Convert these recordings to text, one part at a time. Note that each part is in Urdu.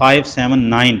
579,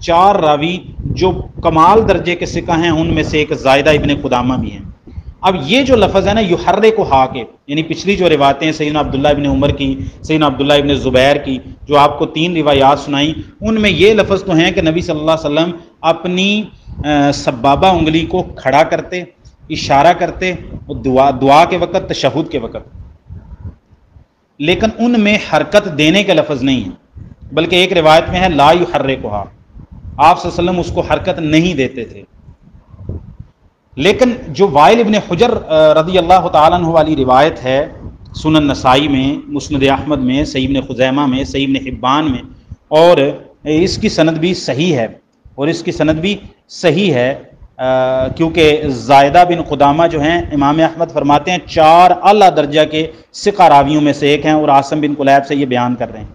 4 راوی جو کمال درجے کے ثقہ ہیں ان میں سے ایک زائدہ ابن قدامہ بھی ہیں۔ اب یہ جو لفظ ہے نا یحرک کے، یعنی پچھلی جو روایتیں ہیں سیدنا عبداللہ ابن عمر کی، سیدنا عبداللہ ابن زبیر کی، جو آپ کو 3 روایات سنائیں، ان میں یہ لفظ تو ہیں کہ نبی صلی اللہ علیہ وسلم اپنی سبابہ انگلی کو کھڑا کرتے، اشارہ کرتے، دعا کے وقت، تشہد کے وقت، لیکن ان میں حرکت دینے کا لفظ نہیں ہے، بلکہ ایک روایت میں ہے لا یحرکھا، آپ صلی اللہ علیہ وسلم اس کو حرکت نہیں دیتے تھے۔ لیکن جو وائل ابن حجر رضی اللہ تعالیٰ عنہ والی روایت ہے سنن نسائی میں، مسند احمد میں، صحیح ابن خزیمہ میں، صحیح ابن حبان میں، اور اس کی سند بھی صحیح ہے، کیونکہ زائدہ بن قدامہ جو ہیں امام احمد فرماتے ہیں 4 اعلیٰ درجہ کے ثقہ راویوں میں سے ایک ہیں، اور عاصم بن کلیب سے یہ بیان کر رہے ہیں۔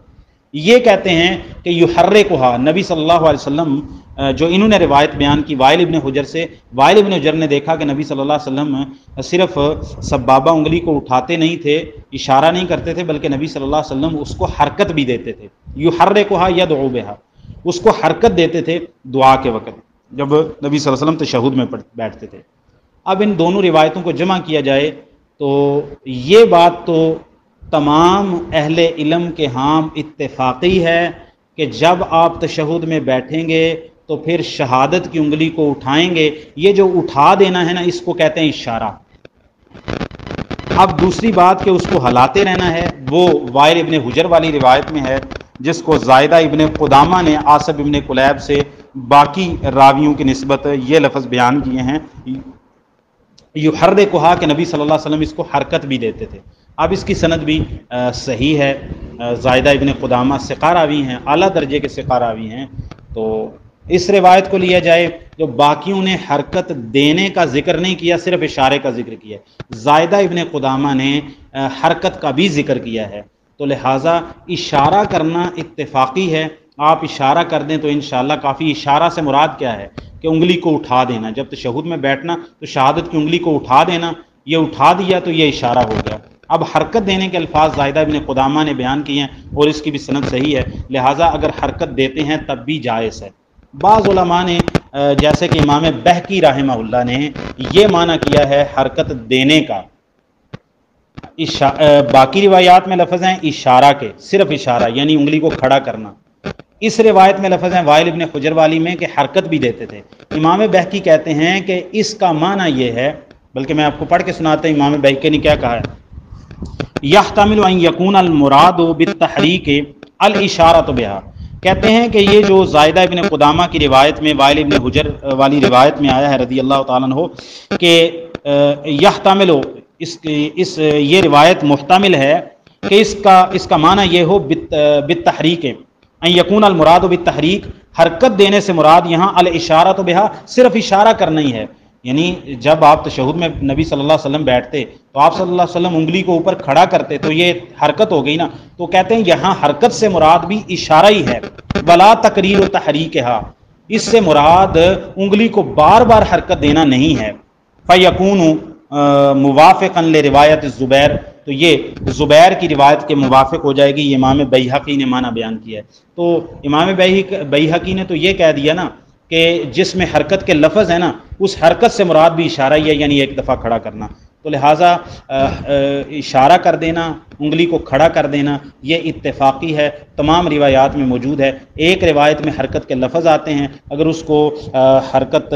یہ کہتے ہیں کہ یحرکھا، نبی صلی اللہ علیہ وسلم جو انہوں نے روایت بیان کی وائل ابن حجر سے، وائل ابن حجر نے دیکھا کہ نبی صلی اللہ علیہ وسلم صرف سبابہ انگلی کو اٹھاتے نہیں تھے، اشارہ نہیں کرتے تھے، بلکہ نبی صلی اللہ علیہ وسلم اس کو حرکت بھی دیتے تھے، یحرکھا یدعو بہا، اس کو حرکت دیتے تھے دعا کے وقت جب نبی صلی اللہ علیہ وسلم تشہد میں بیٹھتے تھے۔ اب ان دونوں روایتوں کو جمع کیا جائے تو یہ بات تو تمام اہل علم کے ہاں اتفاقی ہے کہ جب آپ تشہد میں بیٹھیں گے تو پھر شہادت کی انگلی کو اٹھائیں گے۔ یہ جو اٹھا دینا ہے نا، اس کو کہتے ہیں اشارہ۔ اب دوسری بات کہ اس کو ہلاتے رہنا ہے، وہ وائل ابن حجر والی روایت میں ہے، جس کو زائدہ ابن قدامہ نے عاصم ابن کلیب سے باقی راویوں کی نسبت یہ لفظ بیان کیے ہیں یحرکھا کہ نبی صلی اللہ علیہ وسلم اس کو حرکت بھی دیتے تھے۔ اب اس کی سند بھی صحیح ہے، زائدہ ابن قدامہ ثقہ راوی ہیں، اعلیٰ درجے کے ثقہ راوی ہیں، تو اس روایت کو لیا جائے۔ جو باقیوں نے حرکت دینے کا ذکر نہیں کیا، صرف اشارے کا ذکر کیا، زائدہ ابن قدامہ نے حرکت کا بھی ذکر کیا ہے، تو لہٰذا اشارہ کرنا اتفاقی ہے۔ آپ اشارہ کر دیں تو انشاءاللہ کافی۔ اشارہ سے مراد کیا ہے کہ انگلی کو اٹھا دینا، جب تشہد میں بیٹھنا تو شہادت کی انگلی کو اٹھا دینا، یہ اٹھا دیا تو یہ اشارہ ہو گیا۔ اب حرکت دینے کے الفاظ زائدہ ابن قدامہ نے بیان کیے ہیں اور اس کی بھی سند صحیح ہے، لہٰذا اگر حرکت دیتے ہیں تب بھی جائز ہے۔ بعض علماء نے جیسے کہ امام بہقی رحمہ اللہ نے یہ معنی کیا ہے حرکت دینے کا، باقی روایات میں لفظ ہیں اشارہ کے، صرف اشارہ یعنی انگلی کو کھڑا کرنا۔ اس روایت میں لفظ ہیں وائل ابن حجر والی میں کہ حرکت بھی دیتے تھے۔ امام بہقی کہتے ہیں کہ اس کا معنی یہ ہے، بلکہ میں آپ کو پڑھ کے سناتا ہوں امام بہقی نے کیا کہا ہے، یحتمل ان یکون المراد بالتحریک الاشارۃ بہا، کہتے ہیں کہ یہ جو زائدہ ابن قدامہ کی روایت میں وائل ابن حجر والی روایت میں آیا ہے رضی اللہ تعالیٰ عنہ کہ یحتمل، یہ روایت محتمل ہے کہ اس کا معنی یہ ہو بالتحریک، ان یکون المراد بالتحریک، حرکت دینے سے مراد یہاں الاشارۃ بہا، صرف اشارہ کرنا ہی ہے۔ یعنی جب آپ تشہد میں نبی صلی اللہ علیہ وسلم بیٹھتے تو آپ صلی اللہ علیہ وسلم انگلی کو اوپر کھڑا کرتے تو یہ حرکت ہو گئی نا، تو کہتے ہیں یہاں حرکت سے مراد بھی اشارہ ہی ہے، ولا تقریر و تحریکھا، اس سے مراد انگلی کو بار بار حرکت دینا نہیں ہے۔ فیکون موافقا لروایت الزبیر، تو یہ زبیر کی روایت کے موافق ہو جائے گی، یہ امام بیہقی نے معنی بیان کیا ہے۔ تو امام بیہقی نے تو یہ کہہ دیا نا کہ جس میں حرکت کے لفظ ہے نا، اس حرکت سے مراد بھی اشارہ ہی ہے، یعنی ایک دفعہ کھڑا کرنا، تو لہٰذا اشارہ کر دینا، انگلی کو کھڑا کر دینا، یہ اتفاقی ہے، تمام روایات میں موجود ہے۔ ایک روایت میں حرکت کے لفظ آتے ہیں، اگر اس کو حرکت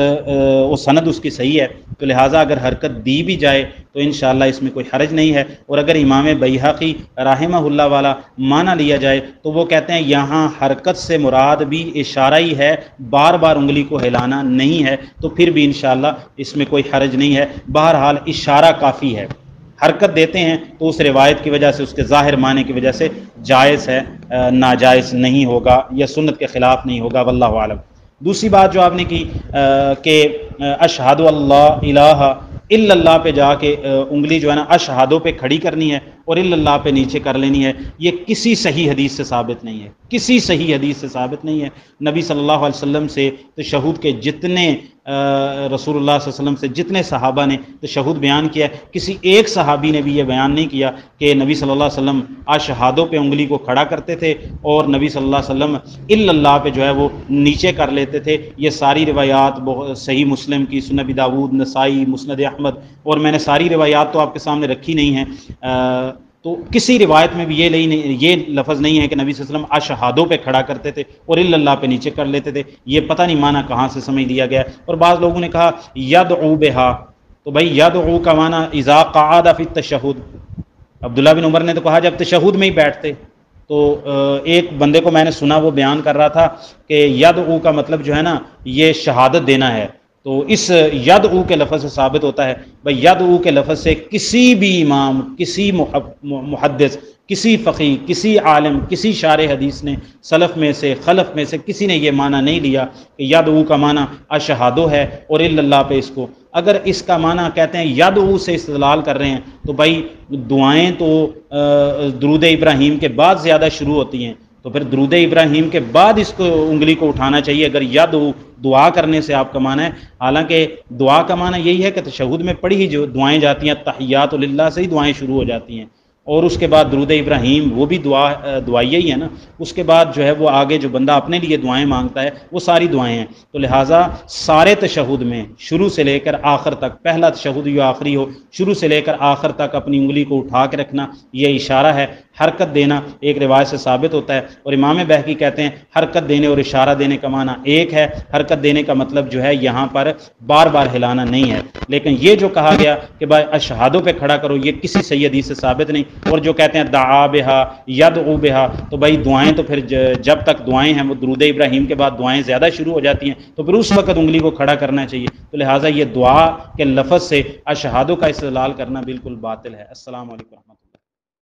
وہ سند اس کی صحیح ہے تو لہٰذا اگر حرکت دی بھی جائے تو انشاءاللہ اس میں کوئی حرج نہیں ہے۔ اور اگر امام بیہقی رحمہ اللہ والا معنی لیا جائے تو وہ کہتے ہیں یہاں حرکت سے مراد بھی اشارہ ہی ہے، بار بار انگلی کو ہلانا نہیں ہے، تو پھر بھی انشاءاللہ اس میں کوئی حرج نہیں ہے۔ بہرحال اشارہ کافی ہے، حرکت دیتے ہیں تو اس روایت کی وجہ سے، اس کے ظاہر معنی کی وجہ سے جائز ہے، ناجائز نہیں ہوگا یا سنت کے خلاف نہیں ہوگا، واللہ اعلم۔ دوسری بات جو آپ نے کی کہ اشہد اللہ الہ الا اللہ پہ جا کے انگلی جو ہے نا اشہادوں پہ کھڑی کرنی ہے، اور اللہ پہ نیچے کر لینی ہے، یہ کسی صحیح حدیث سے ثابت نہیں ہے، کسی صحیح حدیث سے ثابت نہیں ہے۔ نبی صلی اللہ علیہ وسلم سے تشہد کے جتنے رسول اللہ صلی اللہ علیہ وسلم سے جتنے صحابہ نے تشہد بیان کیا ہے، کسی ایک صحابی نے بھی یہ بیان نہیں کیا کہ نبی صلی اللہ علیہ وسلم اشہادوں پہ انگلی کو کھڑا کرتے تھے اور نبی صلی اللہ علیہ وسلم الا اللہ پہ جو ہے وہ نیچے کر لیتے تھے۔ یہ ساری روایات صحیح مسلم کی، سنن ابی داؤد، نسائی، مسند احمد، اور میں نے ساری روایات تو آپ کے سامنے رکھی نہیں ہیں، تو کسی روایت میں بھی یہ لفظ نہیں ہے کہ نبی صلی اللہ علیہ وسلم اشہادوں پہ کھڑا کرتے تھے اور الا اللہ پہ نیچے کر لیتے تھے۔ یہ پتہ نہیں معنی کہاں سے سمجھ لیا گیا۔ اور بعض لوگوں نے کہا یدعو بہا، تو بھائی یدعو کا معنی اذا قعد فی التشہد، عبداللہ بن عمر نے تو کہا جب تشہد میں ہی بیٹھتے، تو ایک بندے کو میں نے سنا وہ بیان کر رہا تھا کہ یدعو کا مطلب جو ہے نا یہ شہادت دینا ہے، تو اس یدعو کے لفظ سے ثابت ہوتا ہے بھائی یدعو کے لفظ سے کسی بھی امام، کسی محدث، کسی فقیہ، کسی عالم، کسی شارح حدیث نے سلف میں سے خلف میں سے کسی نے یہ معنی نہیں لیا کہ یدعو کا معنی اشہادو ہے اور الا اللہ پہ اس کو۔ اگر اس کا معنی کہتے ہیں یدعو سے استدلال کر رہے ہیں تو بھائی دعائیں تو درود ابراہیم کے بعد زیادہ شروع ہوتی ہیں، تو پھر درود ابراہیم کے بعد اس کو انگلی کو اٹھانا چاہیے اگر یدعو دعا کرنے سے آپ کا معنی ہے۔ حالانکہ دعا کا معنی یہی ہے کہ تشہد میں پڑھی ہی جو دعائیں جاتی ہیں تحیات للہ سے ہی دعائیں شروع ہو جاتی ہیں، اور اس کے بعد درود ابراہیم وہ بھی دعائیہ ہی ہے نا، اس کے بعد جو ہے وہ آگے جو بندہ اپنے لیے دعائیں مانگتا ہے وہ ساری دعائیں ہیں۔ تو لہٰذا سارے تشہد میں شروع سے لے کر آخر تک، پہلا تشہد یا آخری ہو، شروع سے لے کر آخر تک اپنی انگلی کو اٹھا کے رکھنا یہ اشارہ ہے۔ حرکت دینا ایک روایت سے ثابت ہوتا ہے، اور امام بہقی کہتے ہیں حرکت دینے اور اشارہ دینے کا معنی ایک ہے۔ حرکت دینے کا مطلب جو ہے یہاں پر بار بار ہلانا نہیں ہے، لیکن یہ جو کہا گیا کہ بھائی اشہادوں پہ کھڑا کرو یہ کسی صحیح حدیث سے ثابت نہیں۔ اور جو کہتے ہیں دعا بہا، یدعو بہا، تو بھائی دعائیں تو پھر جب تک دعائیں ہیں وہ درود ابراہیم کے بعد دعائیں زیادہ شروع ہو جاتی ہیں، تو پھر اس وقت انگلی کو کھڑا کرنا چاہیے۔ تو لہٰذا یہ دعا کے لفظ سے اشہادوں کا استدلال کرنا بالکل باطل ہے۔ السلام علیکم ورحمۃ اللہ۔